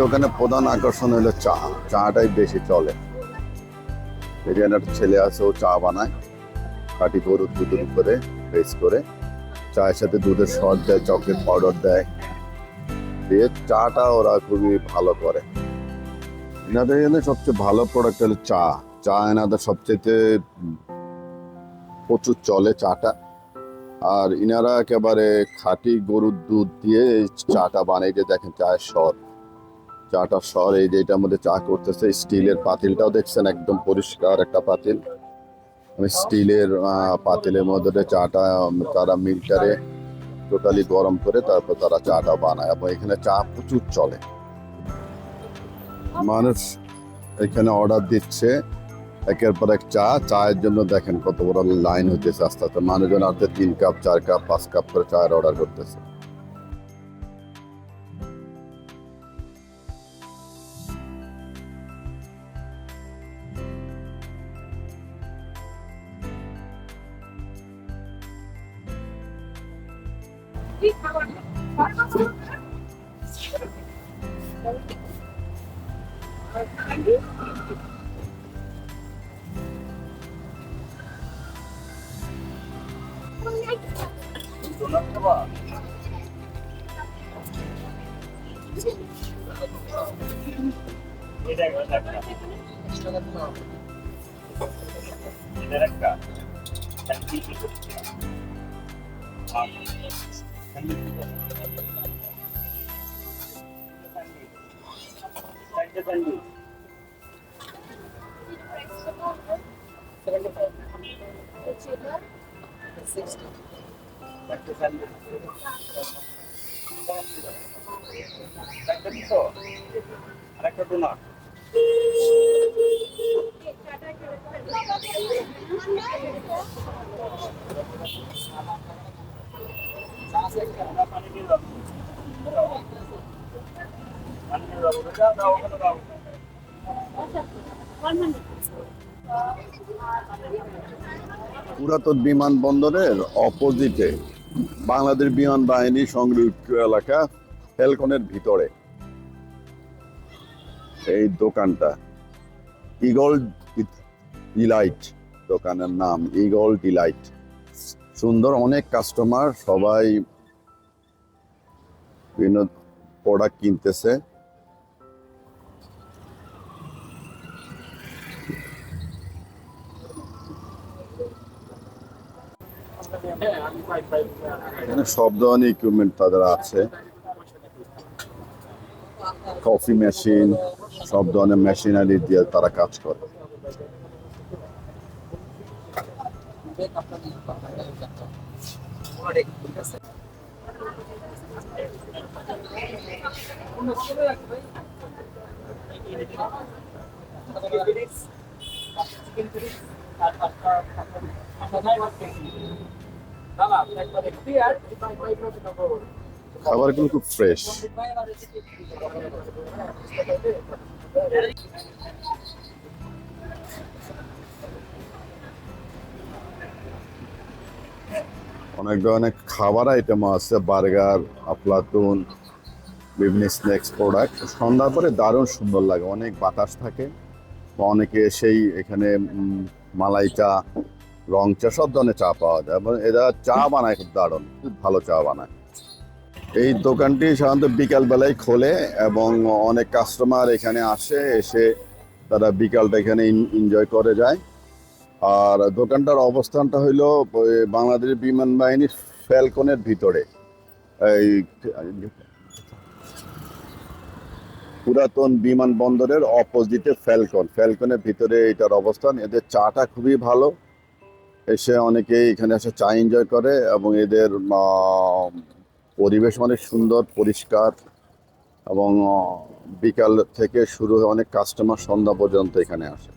দোকানে প্রধান আকর্ষণ হলো চা। চাটাই বেশি চলে। এখানে একটা ছেলে আছে, ও চা বানায় খাঁটি গরুর দুধের উপরে বেস করে। চায়ের সাথে দুধের শর্ট দেয়, চকলেট পাউডার দেয়, দিয়ে চাটা ওরা খুবই ভালো করে। এনাদের এখানে সবচেয়ে ভালো প্রোডাক্ট হলো চা। চা এনাদের সবচেয়ে প্রচুর চলে চাটা। আর ইনারা একেবারে খাঁটি গরুর দুধ দিয়ে এই চাটা বানিয়ে, যে দেখেন চায়ের স্বর, চাটার স্বর। এই যে এটার মধ্যে চা করতেছে, স্টিলের পাতিলটাও দেখছেন একদম পরিষ্কার একটা পাতিল। স্টিলের পাতিলের মধ্যে চাটা তারা মিল্টারে টোটালি গরম করে তারপর তারা চাটা বানায়, এবং এখানে চা প্রচুর চলে। মানুষ এখানে অর্ডার দিচ্ছে একের পর এক চা। চায়ের জন্য দেখেন কত বড় লাইন হইতেছে আস্তে আস্তে। মানুষজন আসতে 3 কাপ 4 কাপ 5 কাপ করে চায়ের অর্ডার করতেছে। পুরাতন বিমানবন্দরের অপোজিটে বাংলাদেশ বিমান বাহিনী সংরক্ষিত এলাকা ফ্যালকনের ভিতরে এই দোকানটা, ইগল ডিলাইট দোকানের নাম, ইগল ডিলাইট। সুন্দর, অনেক কাস্টমার, সবাই বিভিন্ন প্রোডাক্ট কিনতেছে। এখানে সব ধরনের ইকুইপমেন্ট তাদের আছে, কফি মেশিন, সব ধরনের মেশিনারি দিয়ে তারা কাজ করে। খাবারগুলো খুব ফ্রেশ। অনেক ধরনের খাবার আইটেম আছে, বার্গার, আফলাতুন, বিভিন্ন স্ন্যাক্স প্রোডাক্ট। সন্ধ্যার পরে দারুণ সুন্দর লাগে, অনেক বাতাস থাকে। অনেকে সেই এখানে মালাই চা, রং চা, সব ধরনের চা পাওয়া যায়, এবং এরা চা বানায় খুব দারুণ, খুব ভালো চা বানায়। এই দোকানটি সাধারণত বিকাল বেলায় খোলে, এবং অনেক কাস্টমার এখানে আসে, এসে তারা বিকালটা এখানে এনজয় করে যায়। আর দোকানটার অবস্থানটা হইলো বাংলাদেশ বিমান বাহিনীর ফ্যালকনের ভিতরে, এই পুরাতন বিমানবন্দরের অপোজিটে ফ্যালকনের ভিতরে এটার অবস্থান। এদের চাটা খুবই ভালো, এসে অনেকেই এখানে এসে চা এনজয় করে, এবং এদের পরিবেশ অনেক সুন্দর, পরিষ্কার, এবং বিকাল থেকে শুরু হয়ে অনেক কাস্টমার সন্ধ্যা পর্যন্ত এখানে আসে।